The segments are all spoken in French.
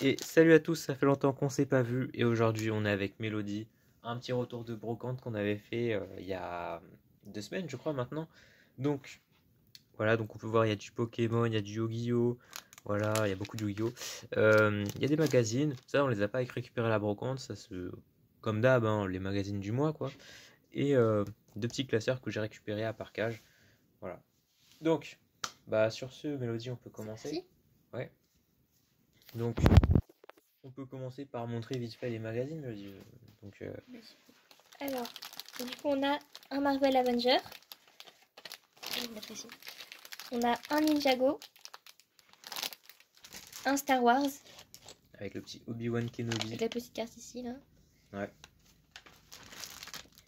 Et salut à tous, ça fait longtemps qu'on s'est pas vu et aujourd'hui on est avec Mélodie. Un petit retour de brocante qu'on avait fait il y a 2 semaines je crois maintenant. Donc voilà, donc on peut voir il y a du Pokémon, il y a du Yu-Gi-Oh! Voilà, il y a beaucoup de Yu-Gi-Oh! Il y a des magazines, ça on les a pas récupérés à la brocante, ça se... comme d'hab, hein, les magazines du mois quoi. Et deux petits classeurs que j'ai récupérés à Parcage. Voilà. Donc, bah sur ce, Mélodie, on peut commencer. Si. Ouais. Donc, on peut commencer par montrer vite fait les magazines. Donc, Alors, du coup, on a un Marvel Avenger. Je vais le mettre ici. On a un Ninjago, un Star Wars, avec le petit Obi-Wan Kenobi. avec la petite carte ici, là. Ouais.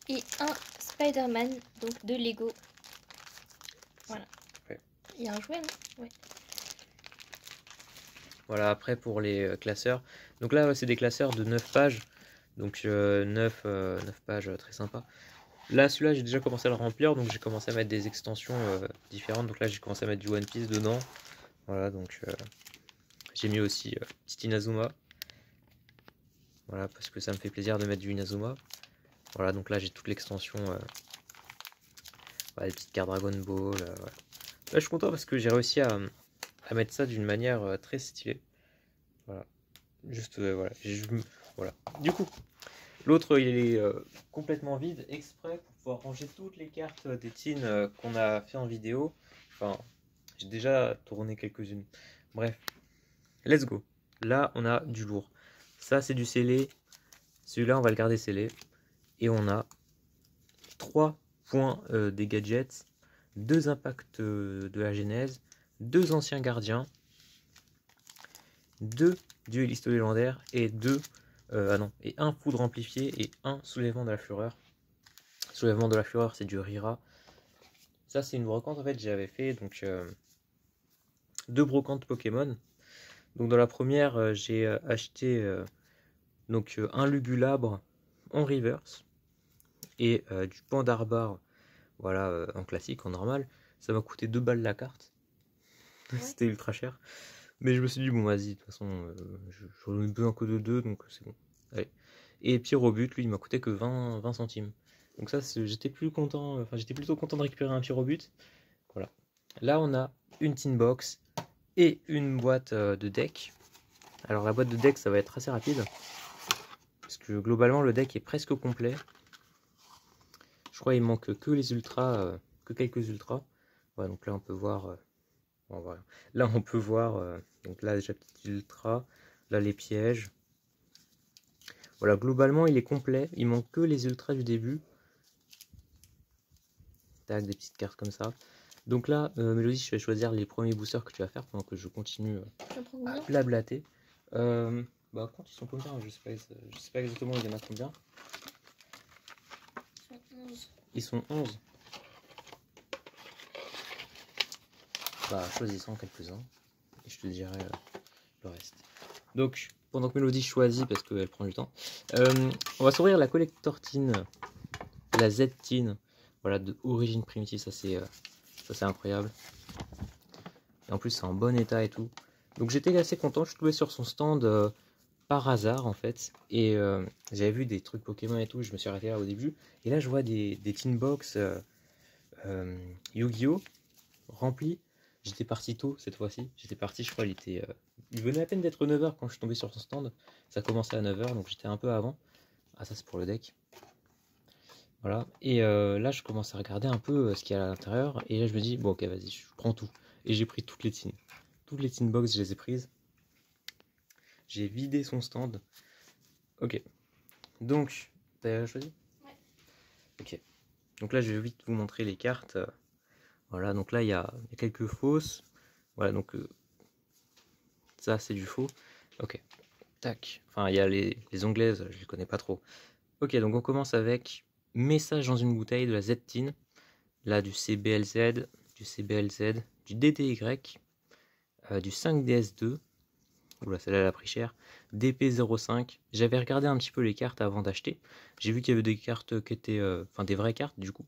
Et un Spider-Man, donc de Lego. Voilà. Ouais. Il y a un jouet, non? Ouais. Voilà, après pour les classeurs. Donc là, c'est des classeurs de 9 pages. Donc 9 pages, très sympa. Là, celui-là, j'ai déjà commencé à le remplir. Donc j'ai commencé à mettre des extensions différentes. Donc là, j'ai commencé à mettre du One Piece dedans. Voilà, donc j'ai mis aussi petit Inazuma. Voilà, parce que ça me fait plaisir de mettre du Inazuma. Voilà, donc là, j'ai toute l'extension. Voilà, les petites cartes Dragon Ball. Voilà. Là, je suis content parce que j'ai réussi à mettre ça d'une manière très stylée. Voilà. Juste, voilà. Voilà. Du coup, l'autre, il est complètement vide, exprès pour pouvoir ranger toutes les cartes des teens qu'on a fait en vidéo. Enfin, j'ai déjà tourné quelques-unes. Bref, let's go. Là, on a du lourd. Ça, c'est du scellé. Celui-là, on va le garder scellé. Et on a 3 points des gadgets, 2 impacts de la genèse, 2 anciens gardiens, 2 duellistes légendaires et et un foudre amplifié et un soulèvement de la fureur. Soulèvement de la fureur, c'est du Rira. Ça, c'est une brocante en fait, j'avais fait donc 2 brocantes Pokémon. Donc dans la première, j'ai acheté un Lugulabre en reverse et du Pandarbar, voilà, en classique, en normal. Ça m'a coûté 2 balles la carte. Ouais. C'était ultra cher. Mais je me suis dit, bon, vas-y, de toute façon, j'en ai besoin que de 2, donc c'est bon. Allez. Et Pyrobut, lui, il m'a coûté que 20 centimes. Donc ça, j'étais plus content, enfin, j'étais plutôt content de récupérer un Pyrobut. Voilà. Là, on a une tin box et une boîte de deck. Alors, la boîte de deck, ça va être assez rapide. Parce que globalement, le deck est presque complet. Je crois qu'il manque que les ultras, que quelques ultras. Voilà, donc là, on peut voir... bon, voilà. Là, on peut voir... donc là, déjà, petit ultra. Là, les pièges. Voilà, globalement, il est complet. Il manque que les ultras du début. Tac, des petites cartes comme ça. Donc là, Mélodie, je vais choisir les premiers boosters que tu vas faire pendant que je continue à blablater. Bah, quand ils sont combien? Je sais pas exactement il y en a combien. Ils sont 11. Bah, choisissons quelques-uns. Et je te dirai le reste. Donc, pendant que Mélodie choisit, parce qu'elle prend du temps, on va s'ouvrir la Collector Tin, la Z Tin, voilà, de origine primitive, ça c'est incroyable. Et en plus c'est en bon état et tout. Donc j'étais assez content, je suis tombé sur son stand par hasard en fait. Et j'avais vu des trucs Pokémon et tout, je me suis arrêté là au début. Et là je vois des tin box Yu-Gi-Oh! Remplis. J'étais parti tôt cette fois-ci. J'étais parti, je crois, il venait à peine d'être 9h quand je suis tombé sur son stand. Ça commençait à 9h, donc j'étais un peu avant. Ah, ça c'est pour le deck. Voilà. Et là, je commence à regarder un peu ce qu'il y a à l'intérieur. Et là, je me dis, bon, ok, vas-y, je prends tout. Et j'ai pris toutes les tines. Toutes les tin box, je les ai prises. J'ai vidé son stand. Ok. Donc, t'as choisi? Ouais. Ok. Donc là, je vais vite vous montrer les cartes. Voilà, donc là, il y a quelques fausses. Voilà, donc ça, c'est du faux. Ok. Tac. Enfin, il y a les anglaises, je les connais pas trop. Ok, donc on commence avec message dans une bouteille de la Z-Tin. Là, du CBLZ, du DDY, du 5DS2. Oula, celle-là, elle a pris cher. DP05. J'avais regardé un petit peu les cartes avant d'acheter. J'ai vu qu'il y avait des cartes qui étaient... Enfin, des vraies cartes, du coup.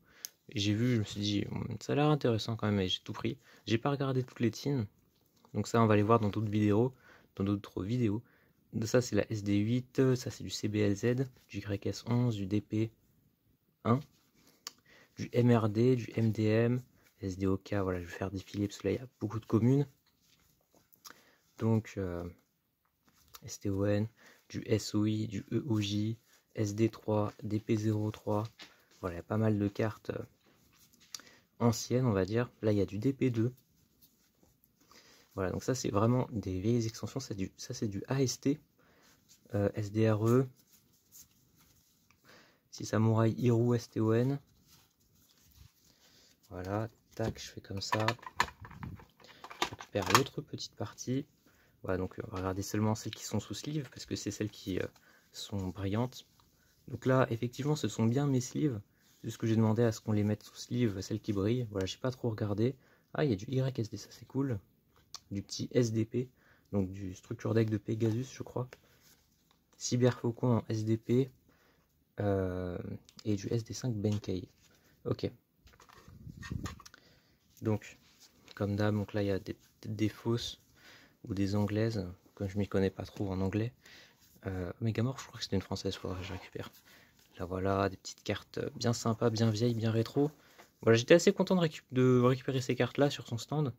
J'ai vu, je me suis dit, ça a l'air intéressant quand même, et j'ai tout pris. J'ai pas regardé toutes les tines. Donc ça, on va les voir dans d'autres vidéos. ça c'est la SD8, ça c'est du CBLZ, du YS11, du DP1, du MRD, du MDM, SDOK, voilà, je vais faire défiler parce que là il y a beaucoup de communes. Donc STON, du SOI, du EOJ, SD3, DP03, voilà, il y a pas mal de cartes anciennes, on va dire. Là il y a du DP2. Voilà, donc ça c'est vraiment des vieilles extensions, ça c'est du AST, SDRE, si Samurai Hiro STON. Voilà, tac, je fais comme ça. Je récupère l'autre petite partie. Voilà, donc on va regarder seulement celles qui sont sous sleeve, parce que c'est celles qui sont brillantes. Donc là, effectivement, ce sont bien mes sleeves. Juste que j'ai demandé à ce qu'on les mette sous sleeve, celles qui brillent. Voilà, j'ai pas trop regardé. Ah, il y a du YSD, ça c'est cool. Du petit SDP, donc du structure deck de Pegasus, je crois. Cyberfaucon en SDP. Et du SD5 Benkei. Ok. Donc, comme d'hab, donc là il y a des fausses ou des anglaises, comme je m'y connais pas trop en anglais. Megamorph, je crois que c'était une française, faudrait que je récupère. Là voilà, des petites cartes bien sympas, bien vieilles, bien rétro. Voilà, j'étais assez content de récupérer ces cartes là sur son stand.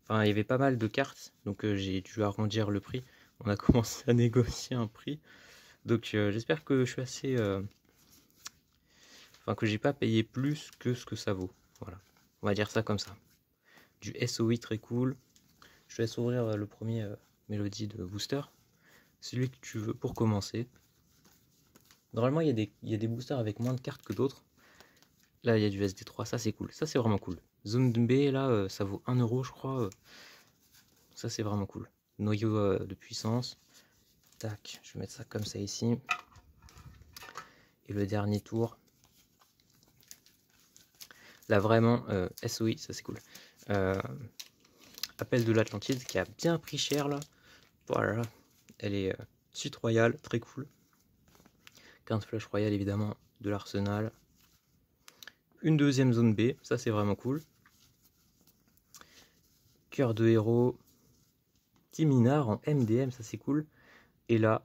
Enfin, il y avait pas mal de cartes, donc j'ai dû arrondir le prix. On a commencé à négocier un prix. Donc j'espère que je suis assez... Enfin, que j'ai pas payé plus que ce que ça vaut. Voilà, on va dire ça comme ça. Du SOI très cool. Je te laisse ouvrir le premier Mélodie de booster. Celui que tu veux pour commencer. Normalement, il y a des boosters avec moins de cartes que d'autres. Là, il y a du SD3, ça c'est cool. Ça c'est vraiment cool. Zone B, là, ça vaut 1 euro, je crois. Ça c'est vraiment cool. Noyau de puissance. Tac, je vais mettre ça comme ça ici. Et le dernier tour. Là, vraiment, SOI, ça c'est cool. Appel de l'Atlantide qui a bien pris cher là. Voilà, elle est suite royale, très cool. 15 flèches royales évidemment de l'arsenal. Une deuxième zone B, ça c'est vraiment cool. Cœur de héros. Timinar en MDM, ça c'est cool. Et là,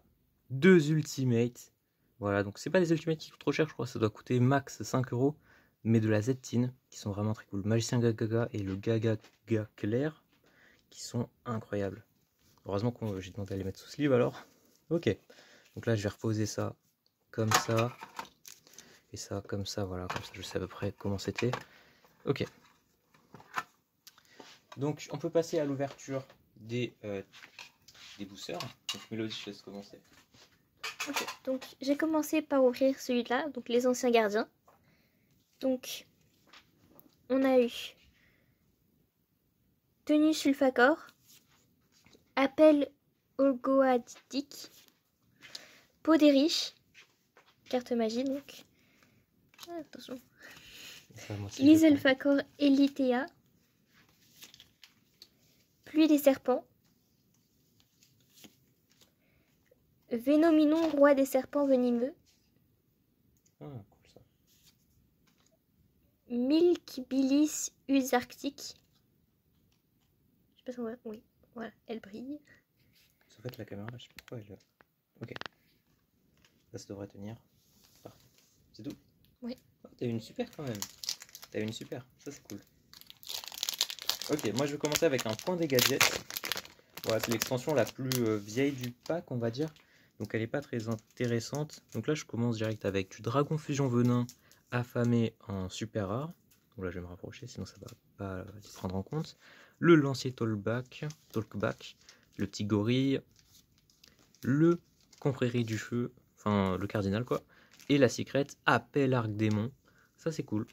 deux ultimates. Voilà, donc c'est pas des ultimates qui coûtent trop cher, je crois, ça doit coûter max 5 euros. Mais de la Z-Tin, qui sont vraiment très cool. Magicien Gagaga et le Gagaga Clair, qui sont incroyables. Heureusement que j'ai demandé à les mettre sous sleeve alors. Ok, donc là je vais reposer ça comme ça. Et ça comme ça, voilà, comme ça je sais à peu près comment c'était. Ok. Donc on peut passer à l'ouverture des boosters. Donc Mélodie, je laisse commencer. Ok, donc j'ai commencé par ouvrir celui-là, donc les anciens gardiens. Donc on a eu Tenue Sulfacor, Appel Olgoadique, Peau des riches, carte magie donc. Ah, attention. Lyselfacor Elitea, Pluie des serpents, Vénominon, roi des serpents venimeux. Ah, cool ça. Milkbilis Usarctique. Je sais pas si on voit. Oui, voilà, elle brille. En fait, la caméra, je sais pas pourquoi elle. Ok. Là, ça devrait tenir. Parfait. C'est tout? Oui. Oh, t'as eu une super quand même. T'as eu une super. Ça, c'est cool. Ok, moi je vais commencer avec un point des gadgets. Voilà, c'est l'extension la plus vieille du pack, on va dire. Donc elle n'est pas très intéressante. Donc là, je commence direct avec du Dragon Fusion Venin affamé en super rare. Donc là, je vais me rapprocher, sinon ça va pas les prendre en compte. Le lancier Talkback, le petit gorille, le confrérie du feu, enfin le cardinal quoi, et la secrète Appel Arc Démon. Ça c'est cool.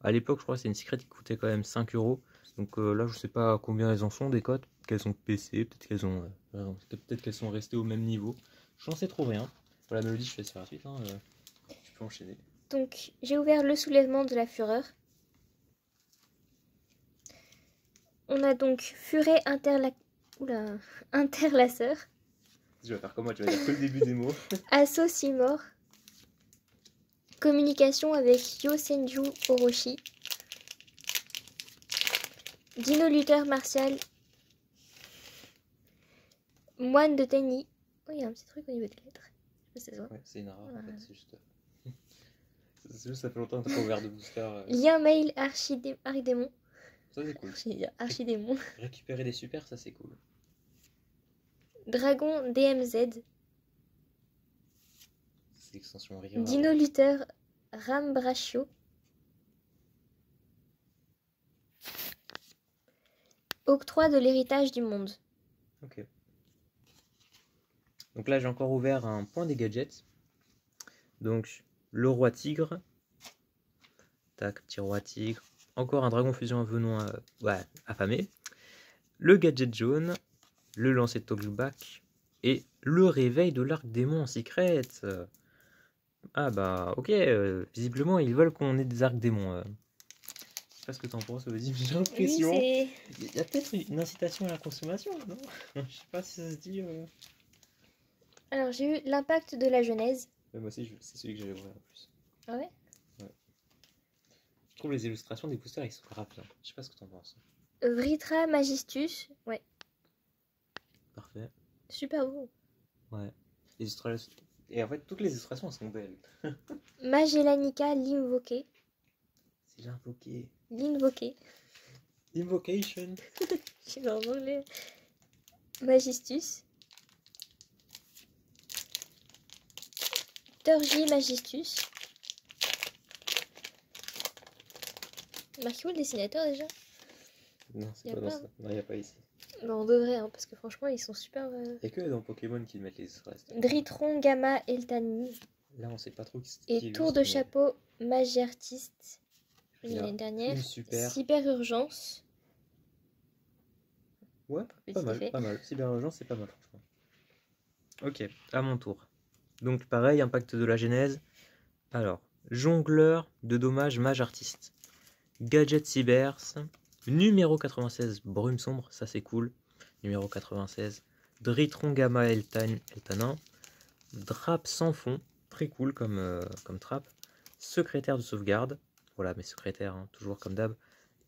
À l'époque, je crois que c'est une secrète qui coûtait quand même 5 euros. Donc là, je sais pas combien elles en sont des cotes. Qu'elles sont PC, peut-être qu'elles ont, peut-être qu'elles sont restées au même niveau. Je n'en sais trop rien. Voilà, Mélodie, je fais faire la suite. Hein, tu peux enchaîner. Donc j'ai ouvert le soulèvement de la fureur. On a donc Furet Interlaceur. Tu vas faire comme moi, tu vas dire que le début des mots. Assaut Simor. Communication avec Yosenju Orochi. Dino lutteur martial. Moine de Tenny. Oh, il y a un petit truc au niveau des lettres. Je sais pas si ça se voit. Ouais, c'est une rare en Voilà. fait, c'est juste. C'est juste, ça fait longtemps que t'as pas ouvert de booster. Lien mail Archidémon. Ça c'est cool. J'allais dire Archidémon. Récupérer des super, ça c'est cool. Dragon DMZ. C'est l'extension rire. Dino Luther Rambrachio. Octroi de l'héritage du monde. Ok. Donc là, j'ai encore ouvert un point des gadgets. Donc, le roi tigre. Tac, petit roi tigre. Encore un dragon fusion à venon affamé. Le gadget jaune. Le lancer de Talkback. Et le réveil de l'arc démon en secret. Ah bah, ok. Visiblement, ils veulent qu'on ait des arcs démons. Je sais pas ce que t'en penses, vas-y, j'ai l'impression. Oui, Il y a peut-être une incitation à la consommation, non? Je sais pas si ça se dit. alors, j'ai eu l'impact de la genèse. Mais moi aussi, c'est celui que j'avais ouvert en plus. Ah ouais? Je trouve les illustrations des boosters, ils sont grave bien. Je sais pas ce que t'en penses. Vritra Magistus. Ouais, Parfait. super beau. Ouais. Les illustrations. Et en fait, toutes les illustrations elles sont belles. Magellanica Linvoqué. C'est l'invoqué. Linvoqué. Invocation. Je sais pas en anglais. Magistus. Turgi Magistus. Marquez-vous le dessinateur déjà? Non, Y c'est a pas dans pas. ça. Non, il n'y a pas ici. Bah, on devrait, hein, parce que franchement, ils sont super. Il n'y a que dans Pokémon qu'ils mettent les illustrations. Dritron Gamma Eltani. Là, on sait pas trop qui Et tour de chapeau Magiertiste. Il y a L'année dernière. une super. Cyber Urgence. Ouais, Petit pas mal, effet. pas mal. Cyberurgence, c'est pas mal, franchement. Ok, à mon tour. Donc, pareil, impact de la genèse. Alors, jongleur de dommages mage artiste. Gadget Cybers. Numéro 96, brume sombre, ça c'est cool. Numéro 96. Dritron Gamma Eltanin. Drap sans fond, très cool comme trappe. Secrétaire de sauvegarde. Voilà, mes secrétaires, hein, toujours comme d'hab.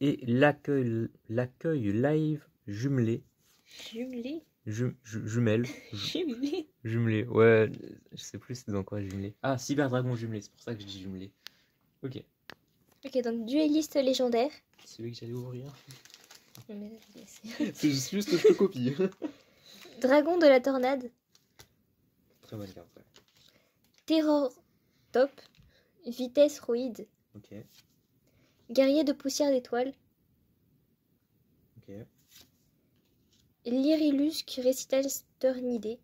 Et l'accueil live jumelé. Jumelé. Jumelle. Jumelé. Jumelé, ouais, je sais plus c'est dans quoi jumelé. Ah, Cyberdragon jumelé, c'est pour ça que je dis jumelé. Ok, Ok, donc duelliste légendaire. c'est celui que j'allais ouvrir. Non, mais là, je vais laisser. C'est juste que je te copie. Dragon de la tornade. Très bonne carte, ouais. Terror top. Vitesse roïde. Ok, Guerrier de poussière d'étoiles. ok. Lyrilusque récital sternidé.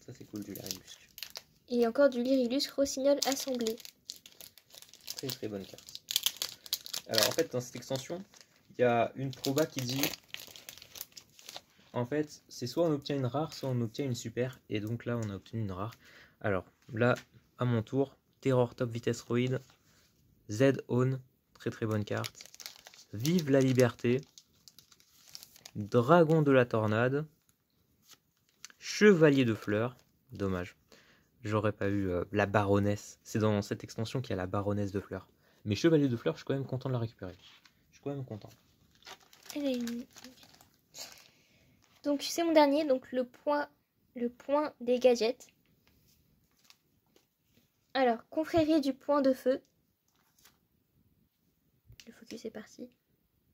Ça c'est cool du Larimusque. Et encore du Lyrilusque rossignol assemblé. Très très bonne carte. Alors en fait dans cette extension, il y a une proba qui dit en fait c'est soit on obtient une rare, soit on obtient une super. Et donc là on a obtenu une rare. Alors là à mon tour, Terror Top Vitesse Roid, Z-Own, très très bonne carte. Vive la liberté. Dragon de la tornade. Chevalier de fleurs. Dommage. J'aurais pas eu la baronesse. C'est dans cette extension qu'il y a la baronesse de fleurs. Mais chevalier de fleurs, je suis quand même content de la récupérer. Je suis quand même content. Elle a une... Donc c'est mon dernier, donc le point des gadgets. Alors, confrérie du point de feu. Le focus est parti.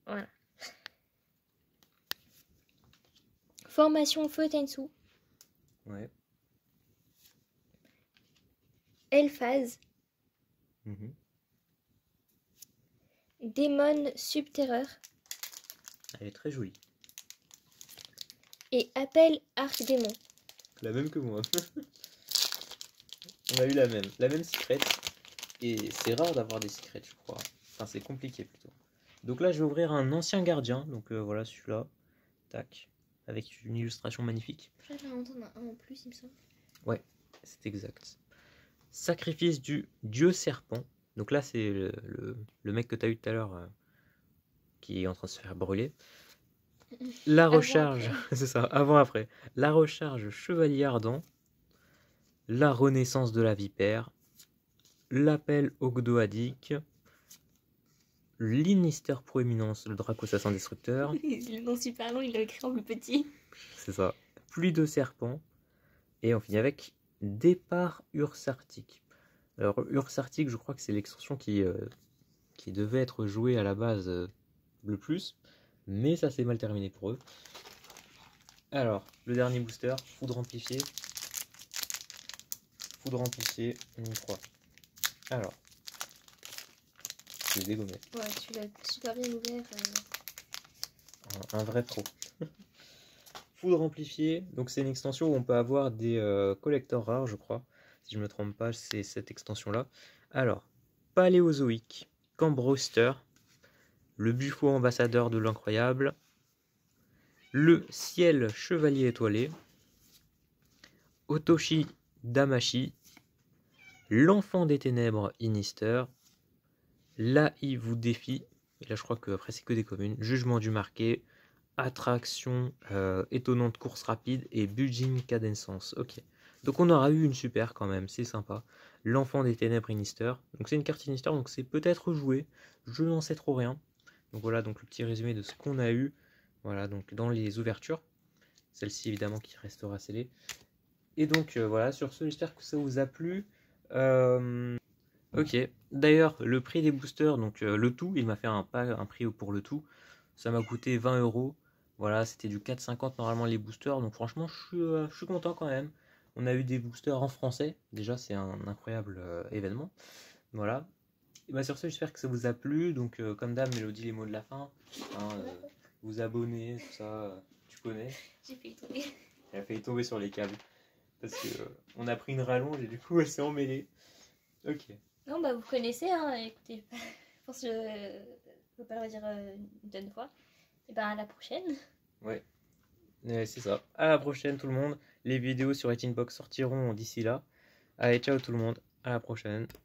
Voilà. Formation feu Tensu. Ouais. Elphase. Mhm. Démon subterreur. Elle est très jolie. Et appel arc démon. La même que moi. On a eu la même. La même secret. Et c'est rare d'avoir des secrets, je crois. Enfin, c'est compliqué plutôt. Donc là, je vais ouvrir un ancien gardien. Donc voilà, celui-là. Tac. Avec une illustration magnifique. Je crois que là, on en a un en plus, il me semble. Ouais, c'est exact. Sacrifice du dieu serpent. Donc là, c'est le mec que tu as eu tout à l'heure qui est en train de se faire brûler. La recharge, c'est ça, avant-après. La recharge chevalier ardent. La renaissance de la vipère. L'appel Ogdoadic. L'Inister Proéminence, le Draco Assassin Destructeur. Le nom super long, il l'a écrit en plus petit. C'est ça. Pluie de serpents. Et on finit avec Départ Ursartic. Alors Ursartic, je crois que c'est l'extension qui devait être jouée à la base le plus. Mais ça s'est mal terminé pour eux. Alors, le dernier booster, Foudre amplifiée. Foudre amplifiée, 3. Alors, je vais dégommer. Ouais, tu l'as super bien ouvert. Un vrai pro. Foudre amplifiée, donc c'est une extension où on peut avoir des collecteurs rares, je crois. Si je me trompe pas, c'est cette extension-là. Alors, Paléozoïque, Cambroster, le Buffo ambassadeur de l'incroyable, le Ciel chevalier étoilé, Otoshi Damashi, l'enfant des ténèbres Inister, là il vous défie, et là je crois que après c'est que des communes, Jugement du marqué, Attraction, étonnante course rapide et Budging Cadence. Ok, donc on aura eu une super quand même, c'est sympa. L'enfant des ténèbres Inister, donc c'est une carte Inister, donc c'est peut-être joué, je n'en sais trop rien. Donc voilà, donc le petit résumé de ce qu'on a eu, voilà, donc dans les ouvertures, celle-ci évidemment qui restera scellée. Et donc voilà, sur ce, j'espère que ça vous a plu. Ok, d'ailleurs, le prix des boosters, donc le tout, il m'a fait un prix pour le tout. Ça m'a coûté 20 €. Voilà, c'était du 4,50 normalement les boosters. Donc franchement, je suis content quand même. On a eu des boosters en français. Déjà, c'est un incroyable événement. Voilà. Et bah sur ce, j'espère que ça vous a plu. Donc comme d'hab, Mélodie, les mots de la fin. Hein, vous abonner, tout ça, tu connais. J'ai fait tomber. Elle a failli tomber sur les câbles. Parce que on a pris une rallonge et du coup, elle s'est emmêlée. Ok. Non, bah vous connaissez, hein, écoutez, je pense que je ne peux pas le redire une deuxième fois. Et ben à la prochaine. Ouais, c'est ça. À la prochaine tout le monde. Les vidéos sur Etinbox sortiront d'ici là. Allez, ciao tout le monde. À la prochaine.